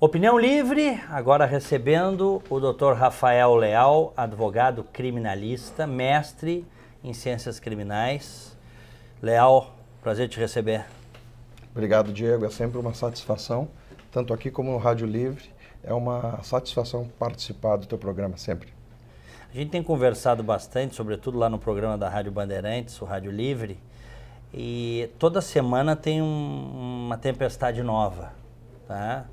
Opinião Livre, agora recebendo o Dr. Rafael Leal, advogado criminalista, mestre em Ciências Criminais. Leal, prazer te receber. Obrigado, Diego. É sempre uma satisfação, tanto aqui como no Rádio Livre. É uma satisfação participar do teu programa, sempre. A gente tem conversado bastante, sobretudo lá no programa da Rádio Bandeirantes, o Rádio Livre, e toda semana tem uma tempestade nova, tá?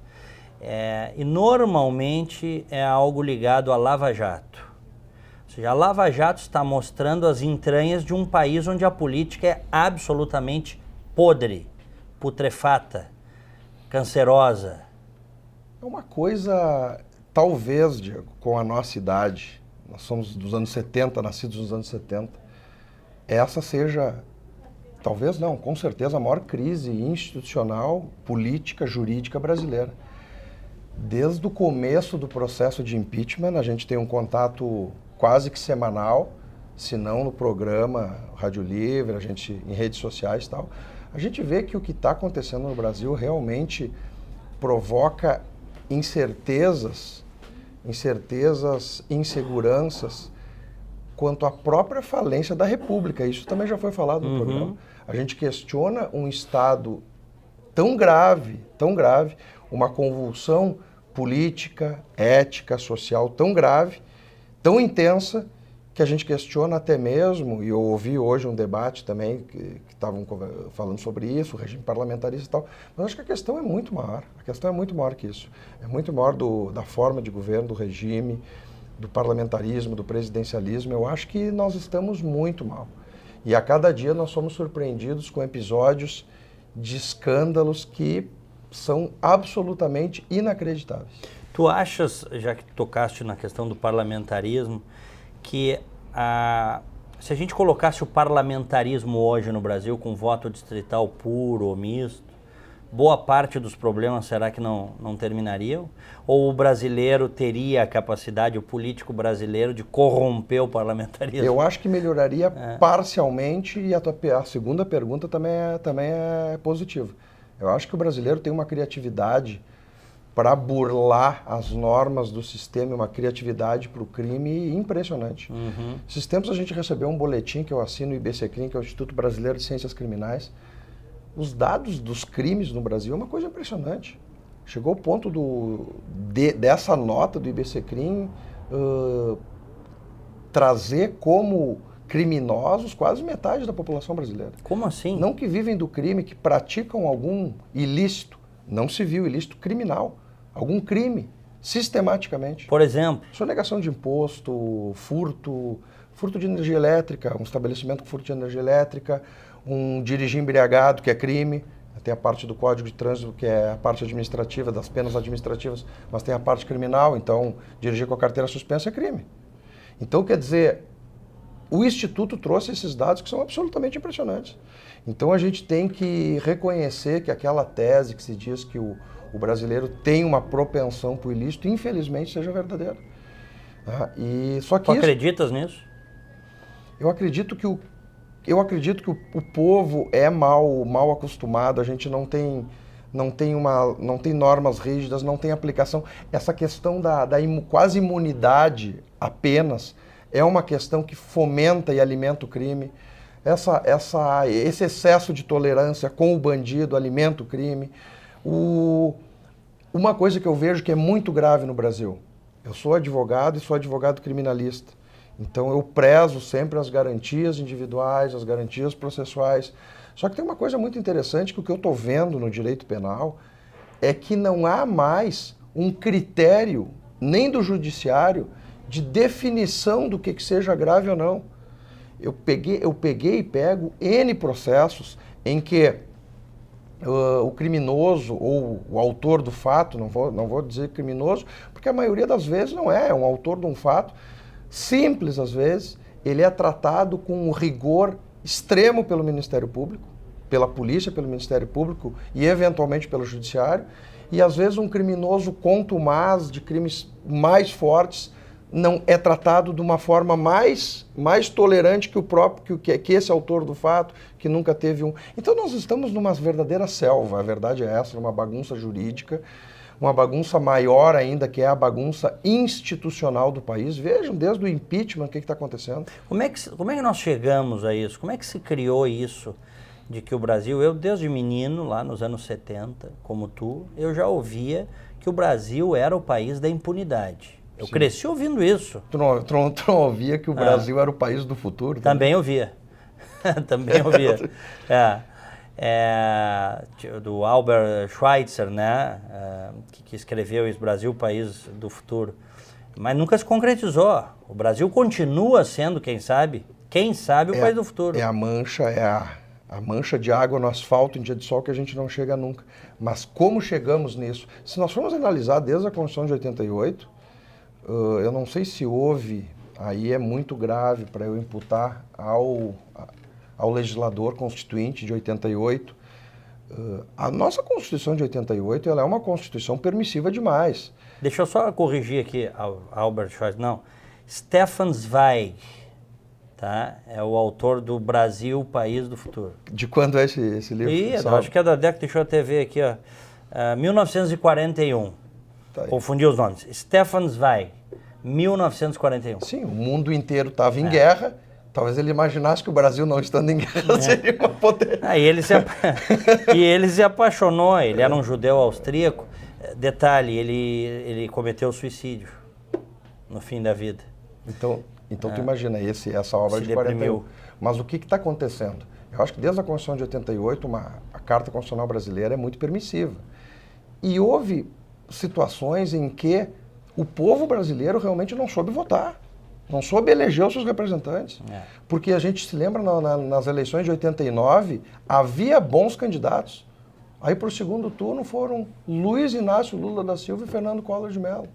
E normalmente é algo ligado a Lava Jato. Ou seja, a Lava Jato está mostrando as entranhas de um país onde a política é absolutamente podre, putrefata, cancerosa. É uma coisa, talvez, Diego, com a nossa idade, nós somos dos anos 70, nascidos nos anos 70, essa seja, talvez não, com certeza, a maior crise institucional, política, jurídica brasileira. Desde o começo do processo de impeachment, a gente tem um contato quase que semanal, se não no programa Rádio Livre, a gente em redes sociais e tal. A gente vê que o que está acontecendo no Brasil realmente provoca incertezas, inseguranças quanto à própria falência da República. Isso também já foi falado no programa. A gente questiona um Estado tão grave, uma convulsão política, ética, social tão grave, tão intensa, que a gente questiona até mesmo, e eu ouvi hoje um debate também que estavam falando sobre isso, o regime parlamentarista e tal, mas acho que a questão é muito maior, que isso. É muito maior da forma de governo, do regime, do parlamentarismo, do presidencialismo. Eu acho que nós estamos muito mal. E a cada dia nós somos surpreendidos com episódios de escândalos que são absolutamente inacreditáveis. Tu achas, já que tocaste na questão do parlamentarismo, que se a gente colocasse o parlamentarismo hoje no Brasil com voto distrital puro ou misto, boa parte dos problemas será que não terminariam? Ou o brasileiro teria a capacidade, o político brasileiro, de corromper o parlamentarismo? Eu acho que melhoraria parcialmente, e a segunda pergunta também é positiva. Eu acho que o brasileiro tem uma criatividade para burlar as normas do sistema, uma criatividade para o crime impressionante. Esses tempos a gente recebeu um boletim que eu assino, o IBCCRIM, que é o Instituto Brasileiro de Ciências Criminais. Os dados dos crimes no Brasil é uma coisa impressionante. Chegou ao ponto dessa nota do IBCCRIM trazer como criminosos quase metade da população brasileira. Como assim? Não que vivem do crime, que praticam algum ilícito, não civil, ilícito criminal, algum crime, sistematicamente. Por exemplo? Sonegação de imposto, furto de energia elétrica, um estabelecimento com furto de energia elétrica, um dirigir embriagado, que é crime. Tem a parte do Código de Trânsito, que é a parte administrativa, das penas administrativas, mas tem a parte criminal, então dirigir com a carteira suspensa é crime. Então, quer dizer, o Instituto trouxe esses dados que são absolutamente impressionantes. Então, a gente tem que reconhecer que aquela tese que se diz que o brasileiro tem uma propensão para o ilícito, infelizmente, seja verdadeira. Tu acreditas nisso? Eu acredito que o povo é mal acostumado, a gente não tem normas rígidas, não tem aplicação. Essa questão da quase imunidade apenas é uma questão que fomenta e alimenta o crime. Esse excesso de tolerância com o bandido alimenta o crime. Uma coisa que eu vejo que é muito grave no Brasil, eu sou advogado e sou advogado criminalista, então eu prezo sempre as garantias individuais, as garantias processuais. Só que tem uma coisa muito interessante, que o que eu estou vendo no direito penal é que não há mais um critério, nem do judiciário, de definição do que seja grave ou não. Eu peguei e pego N processos em que o criminoso ou o autor do fato, não vou dizer criminoso, porque a maioria das vezes não é um autor de um fato simples, às vezes, ele é tratado com um rigor extremo pelo Ministério Público, pela polícia, pelo Ministério Público e eventualmente pelo Judiciário, e às vezes um criminoso contumaz de crimes mais fortes não é tratado de uma forma mais tolerante que o próprio, que esse autor do fato, que nunca teve um... Então nós estamos numa verdadeira selva, a verdade é essa, numa bagunça jurídica, uma bagunça maior ainda, que é a bagunça institucional do país. Vejam, desde o impeachment, o que está acontecendo. Como é que nós chegamos a isso? Como é que se criou isso de que o Brasil, eu desde menino, lá nos anos 70, como tu, eu já ouvia que o Brasil era o país da impunidade. Eu cresci ouvindo isso. Tu não ouvia que o Brasil era o país do futuro? Também ouvia. Também ouvia. Do Albert Schweitzer, né? Que escreveu isso, Brasil, país do futuro. Mas nunca se concretizou. O Brasil continua sendo, quem sabe, o país do futuro. É a mancha de água no asfalto em dia de sol que a gente não chega nunca. Mas como chegamos nisso? Se nós formos analisar desde a Constituição de 88, eu não sei se houve, aí é muito grave para eu imputar ao legislador constituinte de 88. A nossa Constituição de 88 ela é uma Constituição permissiva demais. Deixa eu só corrigir aqui, Albert Schweitzer. Não, Stefan Zweig, tá? É o autor do Brasil, País do Futuro. De quando é esse livro? Acho que é da década, deixa eu até ver aqui, 1941. Tá aí. Confundi os nomes. Stefan Zweig, 1941. Sim, o mundo inteiro estava em guerra. Talvez ele imaginasse que o Brasil não estando em guerra seria uma potência. E ele se apaixonou, ele era um judeu austríaco. Detalhe, ele cometeu suicídio no fim da vida. Então tu imagina essa obra de 41. Mas o que está acontecendo? Eu acho que desde a Constituição de 88, a Carta Constitucional Brasileira é muito permissiva. E houve situações em que o povo brasileiro realmente não soube votar. Não soube eleger os seus representantes. Porque a gente se lembra nas eleições de 89, havia bons candidatos. Aí para o segundo turno foram Luiz Inácio Lula da Silva e Fernando Collor de Mello.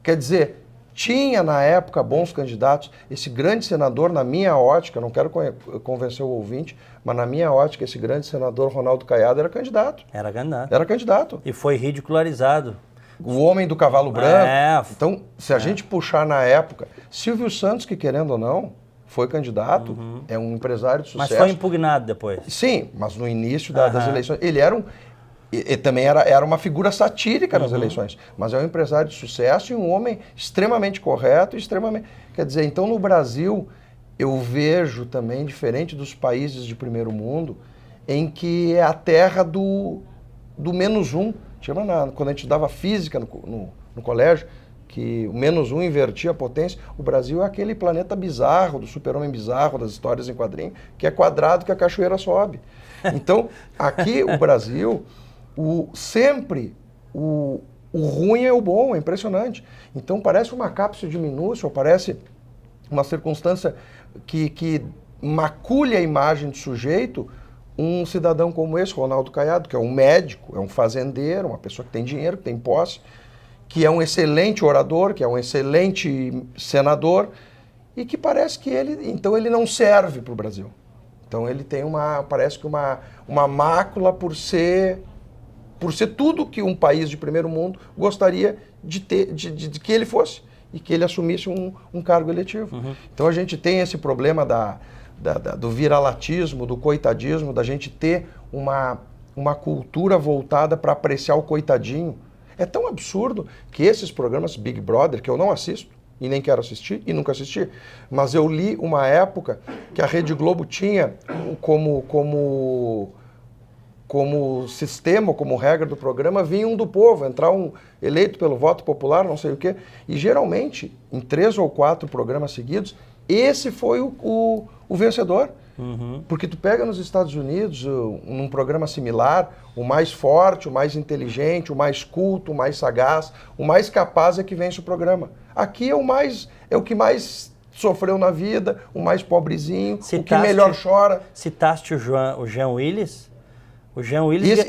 Quer dizer, tinha na época bons candidatos. Esse grande senador, na minha ótica, não quero convencer o ouvinte, mas na minha ótica, esse grande senador Ronaldo Caiado era candidato. Era candidato. E foi ridicularizado. O homem do cavalo branco. Então, se a gente puxar na época, Silvio Santos, que querendo ou não, foi candidato, é um empresário de sucesso. Mas foi impugnado depois. Sim, mas no início das eleições, ele era também era uma figura satírica nas eleições, mas é um empresário de sucesso e um homem extremamente correto, Quer dizer, então no Brasil, eu vejo também, diferente dos países de primeiro mundo, em que é a terra do menos um. Quando a gente dava física no colégio, que o -1 invertia a potência, o Brasil é aquele planeta bizarro, do super-homem bizarro, das histórias em quadrinho, que é quadrado que a cachoeira sobe. Então, aqui o Brasil, sempre o ruim é o bom, é impressionante. Então parece uma cápsula de minúcia, parece uma circunstância que maculha a imagem do sujeito. Um cidadão como esse, Ronaldo Caiado, que é um médico, é um fazendeiro, uma pessoa que tem dinheiro, que tem posse, que é um excelente orador, que é um excelente senador, e que parece que ele não serve para o Brasil. Então ele tem parece que uma mácula por ser tudo que um país de primeiro mundo gostaria de ter, de que ele fosse, e que ele assumisse um cargo eletivo. Então a gente tem esse problema do viralatismo, do coitadismo, da gente ter uma cultura voltada para apreciar o coitadinho. É tão absurdo que esses programas Big Brother, que eu não assisto, e nem quero assistir, e nunca assisti, mas eu li uma época que a Rede Globo tinha como sistema, como regra do programa, vinha um do povo, entrar um eleito pelo voto popular, não sei o quê, e geralmente, em 3 ou 4 programas seguidos, esse foi o vencedor. Porque tu pega nos Estados Unidos, num programa similar, o mais forte, o mais inteligente, o mais culto, o mais sagaz, o mais capaz é que vence o programa. Aqui é o que mais sofreu na vida, o mais pobrezinho, o que melhor chora. Citaste o Jean Willis? O Jean Willis...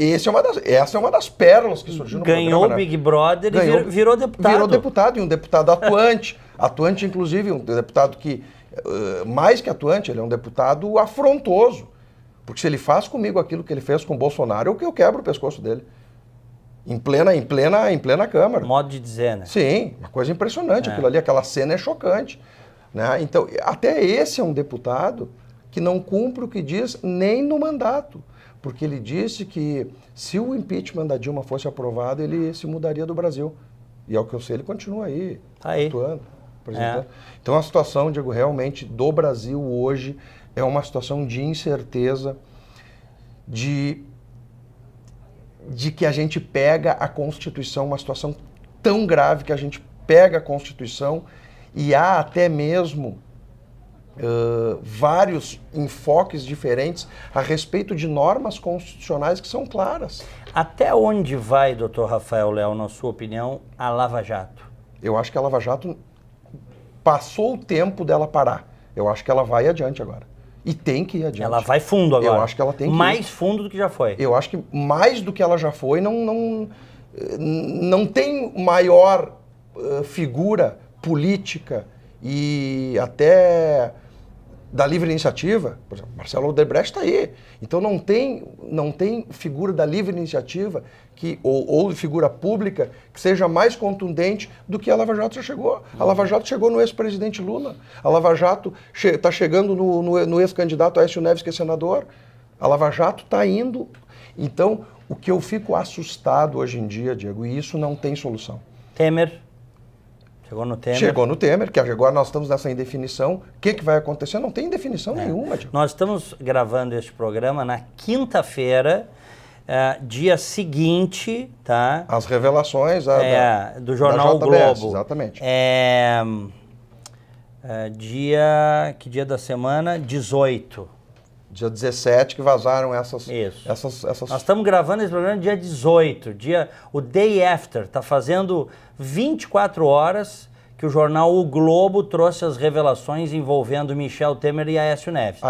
Essa é uma das pérolas que surgiu no programa. Ganhou o Big Brother e virou deputado. Virou deputado, e um deputado atuante. Atuante, inclusive, um deputado que... mais que atuante, ele é um deputado afrontoso. Porque se ele faz comigo aquilo que ele fez com o Bolsonaro, eu quebro o pescoço dele. Em plena Câmara. Modo de dizer, né? Sim, uma coisa impressionante. Aquilo ali, aquela cena é chocante. Né? Então, até esse é um deputado que não cumpre o que diz nem no mandato. porque ele disse que se o impeachment da Dilma fosse aprovado, ele se mudaria do Brasil. E ao que eu sei, ele continua aí, atuando, apresentando. Então a situação, Diego, realmente do Brasil hoje é uma situação de incerteza, de que a gente pega a Constituição, uma situação tão grave que a gente pega a Constituição e há até mesmo vários enfoques diferentes a respeito de normas constitucionais que são claras. Até onde vai, doutor Rafael Leal, na sua opinião, a Lava Jato? Eu acho que a Lava Jato passou o tempo dela parar. Eu acho que ela vai adiante agora. E tem que ir adiante. Ela vai fundo agora. Eu acho que ela tem que mais fundo do que já foi. Eu acho que mais do que ela já foi, não tem maior figura política e até da livre iniciativa. Por exemplo, Marcelo Odebrecht está aí. Então não tem figura da livre iniciativa ou figura pública que seja mais contundente do que a Lava Jato já chegou. A Lava Jato chegou no ex-presidente Lula. A Lava Jato está chegando no ex-candidato Aécio Neves, que é senador. A Lava Jato está indo. Então, o que eu fico assustado hoje em dia, Diego, e isso não tem solução. Temer. Chegou no Temer. Chegou no Temer, que agora nós estamos nessa indefinição. O que vai acontecer? Não tem indefinição nenhuma, Diego. Nós estamos gravando este programa na quinta-feira, dia seguinte, tá? As revelações do jornal da O JBS, Globo. Exatamente. Que dia da semana? 18. Dia 17 que vazaram essas... Isso. Essas... Nós estamos gravando esse programa dia 18, o day after. Está fazendo 24 horas que o jornal O Globo trouxe as revelações envolvendo Michel Temer e Aécio Neves.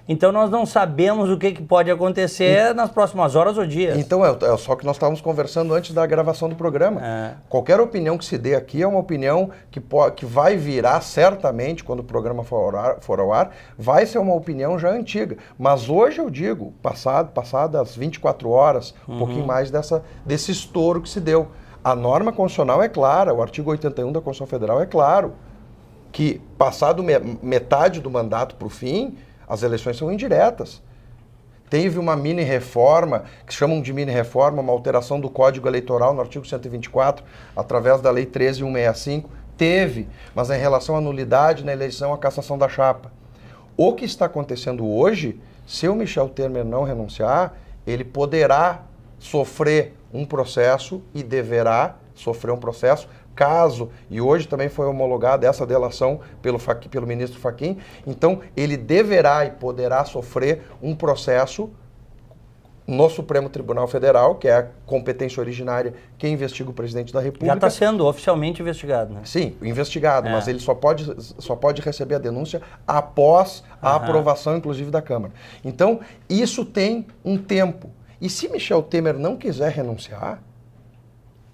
Então nós não sabemos o que pode acontecer nas próximas horas ou dias. Então é só que nós estávamos conversando antes da gravação do programa. Qualquer opinião que se dê aqui é uma opinião que vai virar certamente, quando o programa for ao ar, vai ser uma opinião já antiga. Mas hoje eu digo, passadas 24 horas, um pouquinho mais desse estouro que se deu. A norma constitucional é clara, o artigo 81 da Constituição Federal é claro, que passado metade do mandato para o fim, as eleições são indiretas. Teve uma mini-reforma, que chamam de mini-reforma, uma alteração do Código Eleitoral no artigo 124, através da Lei 13.165, teve, mas em relação à nulidade na eleição, a cassação da chapa. O que está acontecendo hoje, se o Michel Temer não renunciar, ele poderá sofrer um processo e deverá sofrer um processo, caso, e hoje também foi homologada essa delação pelo ministro Fachin, então ele deverá e poderá sofrer um processo no Supremo Tribunal Federal, que é a competência originária que investiga o presidente da República. Já está sendo oficialmente investigado, né? Sim, investigado, mas ele só pode receber a denúncia após a aprovação, inclusive, da Câmara. Então, isso tem um tempo. E se Michel Temer não quiser renunciar,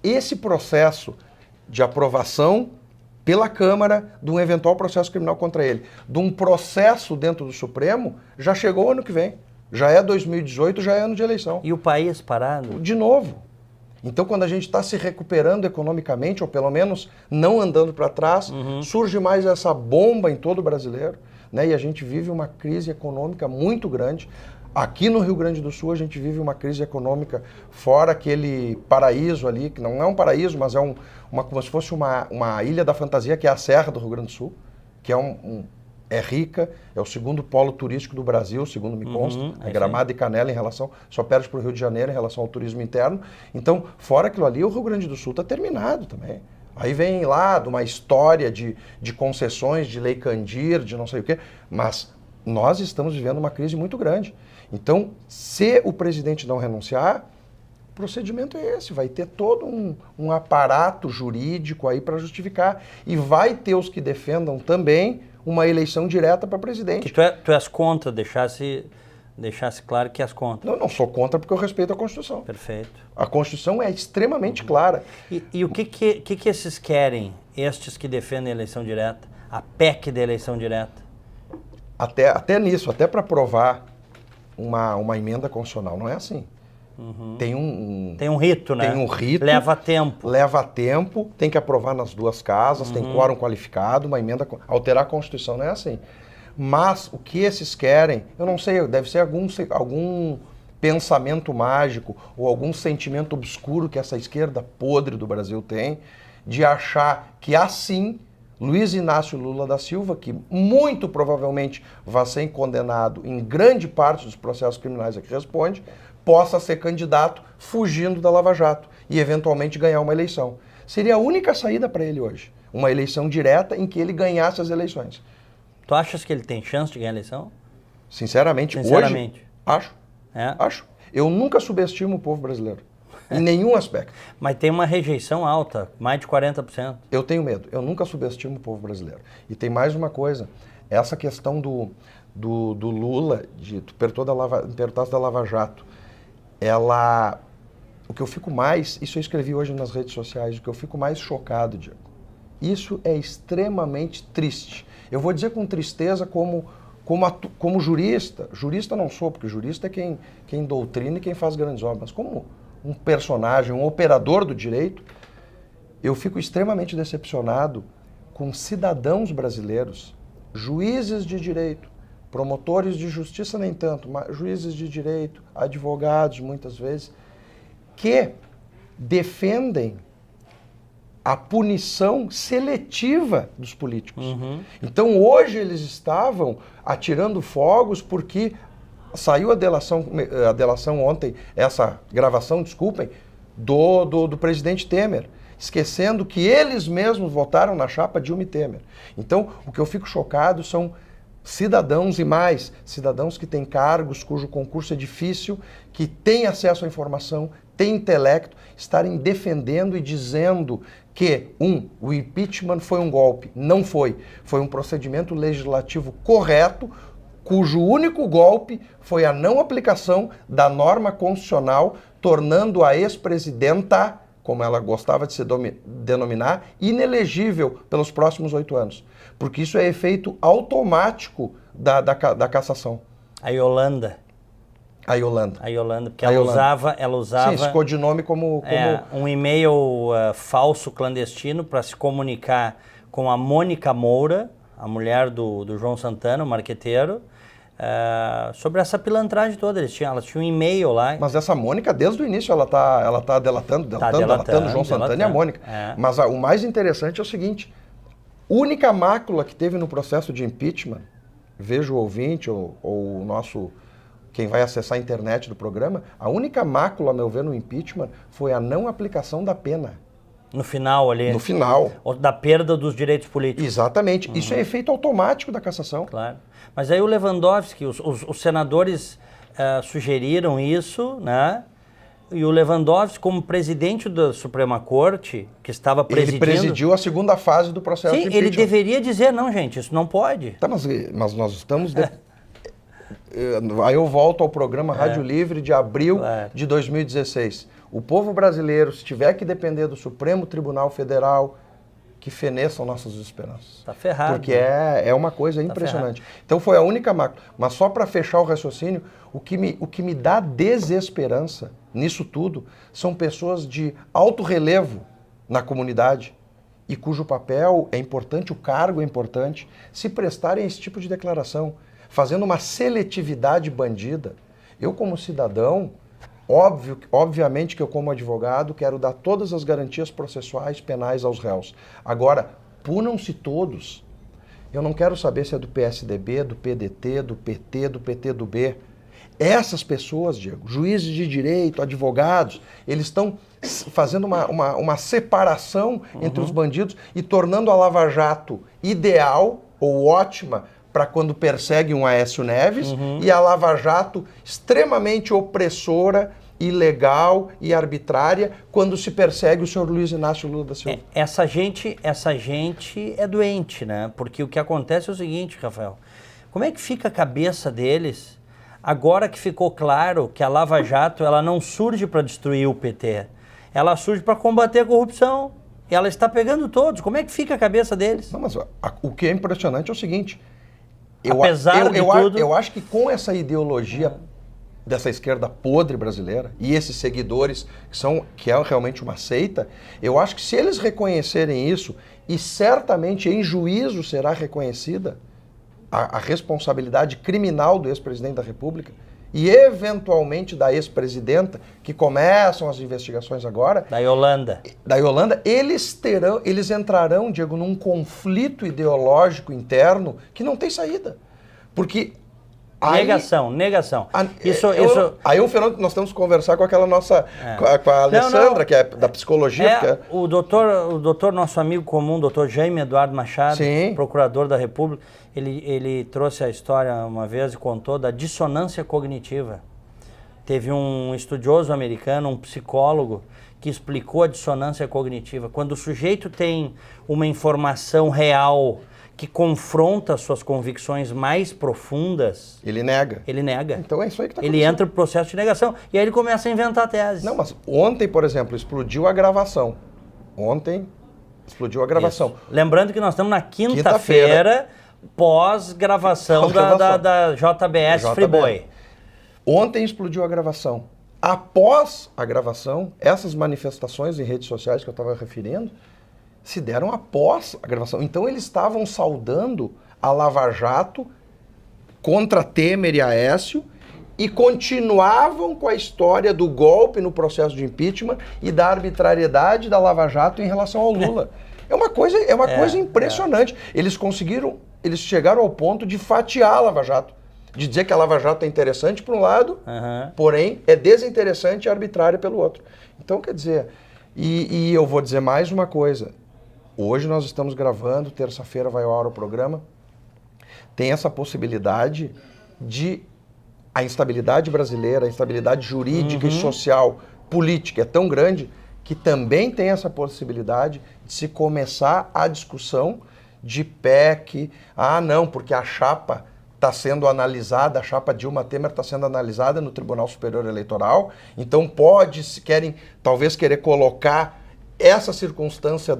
esse processo de aprovação pela Câmara de um eventual processo criminal contra ele, de um processo dentro do Supremo, já chegou ano que vem. Já é 2018, já é ano de eleição. E o país parado? De novo. Então, quando a gente está se recuperando economicamente, ou pelo menos não andando para trás, surge mais essa bomba em todo o brasileiro, né? E a gente vive uma crise econômica muito grande. Aqui no Rio Grande do Sul a gente vive uma crise econômica fora aquele paraíso ali, que não é um paraíso, mas é como se fosse uma ilha da fantasia, que é a Serra do Rio Grande do Sul, que é rica, é o segundo polo turístico do Brasil, segundo me consta, Gramado e Canela só perde para o Rio de Janeiro em relação ao turismo interno. Então, fora aquilo ali, o Rio Grande do Sul está terminado também. Aí vem lá de uma história de concessões, de Lei Candir, de não sei o quê, mas nós estamos vivendo uma crise muito grande. Então, se o presidente não renunciar, o procedimento é esse, vai ter todo um aparato jurídico aí para justificar e vai ter os que defendam também uma eleição direta para presidente. Que tu és contra, deixasse claro que és contra. Não sou contra porque eu respeito a Constituição. Perfeito. A Constituição é extremamente clara. E o que esses querem, estes que defendem a eleição direta, a PEC da eleição direta? Até nisso, até para aprovar uma emenda constitucional, não é assim. Tem um rito, né? Tem um rito. Leva tempo. Leva tempo, tem que aprovar nas duas casas, tem quórum qualificado, uma emenda... Alterar a Constituição não é assim. Mas o que esses querem, eu não sei, deve ser algum pensamento mágico ou algum sentimento obscuro que essa esquerda podre do Brasil tem, de achar que assim Luiz Inácio Lula da Silva, que muito provavelmente vai ser condenado em grande parte dos processos criminais a que responde, possa ser candidato fugindo da Lava Jato e eventualmente ganhar uma eleição. Seria a única saída para ele hoje, uma eleição direta em que ele ganhasse as eleições. Tu achas que ele tem chance de ganhar a eleição? Sinceramente, hoje, acho. Acho. Eu nunca subestimo o povo brasileiro. Em nenhum aspecto. Mas tem uma rejeição alta, mais de 40%. Eu tenho medo. Eu nunca subestimo o povo brasileiro. E tem mais uma coisa. Essa questão do Lula, tu perguntaste da Lava Jato, o que eu fico mais, isso eu escrevi hoje nas redes sociais, o que eu fico mais chocado, Diego, isso é extremamente triste. Eu vou dizer com tristeza como jurista. Jurista não sou, porque jurista é quem doutrina e quem faz grandes obras. Mas como um personagem, um operador do direito, eu fico extremamente decepcionado com cidadãos brasileiros, juízes de direito, promotores de justiça nem tanto, mas juízes de direito, advogados muitas vezes, que defendem a punição seletiva dos políticos. Uhum. Então hoje eles estavam atirando fogos porque saiu a delação ontem, essa gravação, desculpem, do presidente Temer, esquecendo que eles mesmos votaram na chapa Dilma e Temer. Então, o que eu fico chocado são cidadãos e mais, cidadãos que têm cargos cujo concurso é difícil, que têm acesso à informação, têm intelecto, estarem defendendo e dizendo que, o impeachment foi um golpe. Não foi. Foi um procedimento legislativo correto, cujo único golpe foi a não aplicação da norma constitucional, tornando a ex-presidenta, como ela gostava de se denominar, inelegível pelos próximos 8 anos. Porque isso é efeito automático da cassação. A Yolanda, porque ela usava... Sim, esse codinome como... um e-mail falso, clandestino, para se comunicar com a Mônica Moura, a mulher do João Santana, o marqueteiro, sobre essa pilantragem toda. Elas tinham um e-mail lá. Mas essa Mônica, desde o início, ela tá delatando o João Santana e a Mônica. Mas o mais interessante é o seguinte, única mácula que teve no processo de impeachment, veja o ouvinte ou o nosso... quem vai acessar a internet do programa, a única mácula, a meu ver, no impeachment foi a não aplicação da pena. No final ali. No final. Ou da perda dos direitos políticos. Exatamente. Uhum. Isso é efeito automático da cassação. Claro. Mas aí o Lewandowski, os senadores sugeriram isso, né? E o Lewandowski, como presidente da Suprema Corte, que estava presidindo... Ele presidiu a segunda fase do processo de impeachment. Ele deveria dizer, não, gente, isso não pode. Tá, mas nós estamos... Aí eu volto ao programa Rádio Livre de abril de 2016. O povo brasileiro, se tiver que depender do Supremo Tribunal Federal, que feneçam nossas esperanças. Tá ferrado. Porque é uma coisa impressionante. Então foi a única mácula. Mas só para fechar o raciocínio, o que me dá desesperança nisso tudo são pessoas de alto relevo na comunidade e cujo papel é importante, o cargo é importante, se prestarem a esse tipo de declaração, fazendo uma seletividade bandida. Eu, como cidadão, obviamente que eu, como advogado, quero dar todas as garantias processuais penais aos réus. Agora, punam-se todos. Eu não quero saber se é do PSDB, do PDT, do PT, do PTB. Essas pessoas, Diego, juízes de direito, advogados, eles estão fazendo uma separação entre os bandidos e tornando a Lava Jato ideal ou ótima para quando persegue um Aécio Neves, e a Lava Jato extremamente opressora, ilegal e arbitrária quando se persegue o senhor Luiz Inácio Lula da Silva. Essa gente é doente, né? Porque o que acontece é o seguinte, Rafael, como é que fica a cabeça deles agora que ficou claro que a Lava Jato ela não surge para destruir o PT, ela surge para combater a corrupção. E ela está pegando todos. Como é que fica a cabeça deles? Não, mas o que é impressionante é o seguinte, eu acho que com essa ideologia dessa esquerda podre brasileira e esses seguidores que é realmente uma seita, eu acho que se eles reconhecerem isso, e certamente em juízo será reconhecida a responsabilidade criminal do ex-presidente da República, e eventualmente da ex-presidenta, que começam as investigações agora, Da Yolanda. eles entrarão, Diego, num conflito ideológico interno que não tem saída. Porque Negação. Aí é um fenômeno que nós temos que conversar com aquela nossa, com a Alessandra, que é da psicologia. O doutor, nosso amigo comum, doutor Jaime Eduardo Machado, Sim. procurador da República, ele trouxe a história uma vez e contou da dissonância cognitiva. Teve um estudioso americano, um psicólogo, que explicou a dissonância cognitiva. Quando o sujeito tem uma informação real que confronta suas convicções mais profundas, Ele nega. Então é isso aí que está acontecendo. Ele entra no processo de negação e aí ele começa a inventar teses. Não, mas ontem, por exemplo, explodiu a gravação. Isso. Lembrando que nós estamos na quinta-feira, pós-gravação da JBS Friboi. Ontem explodiu a gravação. Após a gravação, essas manifestações em redes sociais que eu estava referindo, se deram após a gravação. Então eles estavam saudando a Lava Jato contra Temer e Aécio e continuavam com a história do golpe no processo de impeachment e da arbitrariedade da Lava Jato em relação ao Lula. É uma coisa impressionante. Eles chegaram ao ponto de fatiar a Lava Jato, de dizer que a Lava Jato é interessante por um lado, porém é desinteressante e arbitrária pelo outro. Então, quer dizer, e eu vou dizer mais uma coisa. Hoje nós estamos gravando, terça-feira vai ao ar o programa. Tem essa possibilidade de a instabilidade brasileira, a instabilidade jurídica e social, política é tão grande que também tem essa possibilidade de se começar a discussão de PEC. Ah, não, porque a chapa está sendo analisada, a chapa Dilma Temer está sendo analisada no Tribunal Superior Eleitoral, então talvez querer colocar essa circunstância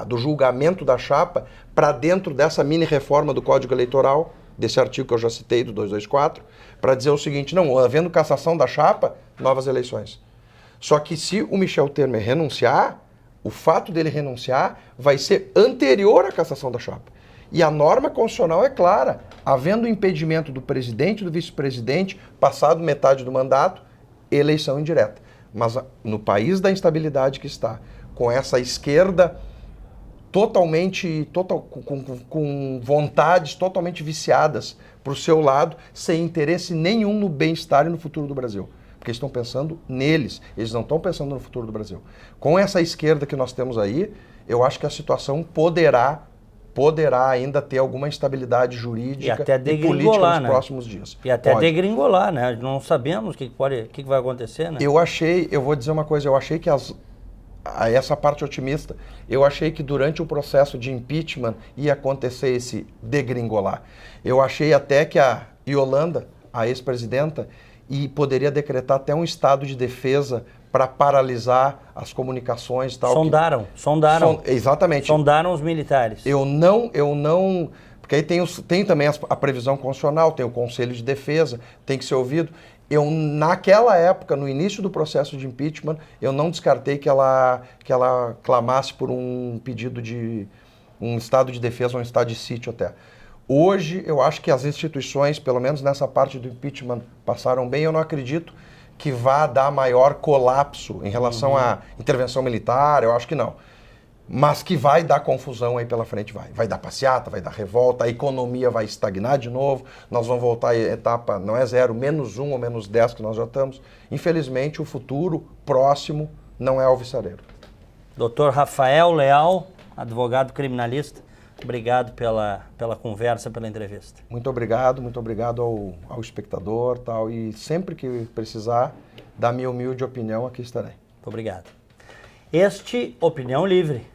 do julgamento da chapa para dentro dessa mini-reforma do Código Eleitoral, desse artigo que eu já citei, do 224, para dizer o seguinte, não, havendo cassação da chapa, novas eleições. Só que se o Michel Temer renunciar, o fato dele renunciar vai ser anterior à cassação da chapa. E a norma constitucional é clara, havendo impedimento do presidente e do vice-presidente, passado metade do mandato, eleição indireta. Mas no país da instabilidade que está, com essa esquerda com vontades totalmente viciadas para o seu lado, sem interesse nenhum no bem-estar e no futuro do Brasil. Porque eles estão pensando neles, eles não estão pensando no futuro do Brasil. Com essa esquerda que nós temos aí, eu acho que a situação poderá ainda ter alguma instabilidade jurídica e política nos próximos dias. E até degringolar, né? Não sabemos o que vai acontecer, né? Eu vou dizer uma coisa, eu achei que essa parte otimista, eu achei que durante o processo de impeachment ia acontecer esse degringolar. Eu achei até que a Yolanda, a ex-presidenta, poderia decretar até um estado de defesa para paralisar as comunicações e tal. Sondaram. Exatamente. Sondaram os militares. Eu não, porque aí tem também a previsão constitucional, tem o Conselho de Defesa, tem que ser ouvido. Naquela época, no início do processo de impeachment, eu não descartei que ela clamasse por um pedido de um estado de defesa ou um estado de sítio até. Hoje, eu acho que as instituições, pelo menos nessa parte do impeachment, passaram bem. Eu não acredito que vá dar maior colapso em relação à intervenção militar, eu acho que não. Mas que vai dar confusão aí pela frente, vai. Vai dar passeata, vai dar revolta, a economia vai estagnar de novo, nós vamos voltar à etapa, não é 0, -1 ou -10 que nós já estamos. Infelizmente, o futuro próximo não é alvissareiro. Dr. Rafael Leal, advogado criminalista, obrigado pela conversa, pela entrevista. Muito obrigado ao espectador tal, e sempre que precisar da minha humilde opinião, aqui estarei. Muito obrigado. Opinião Livre.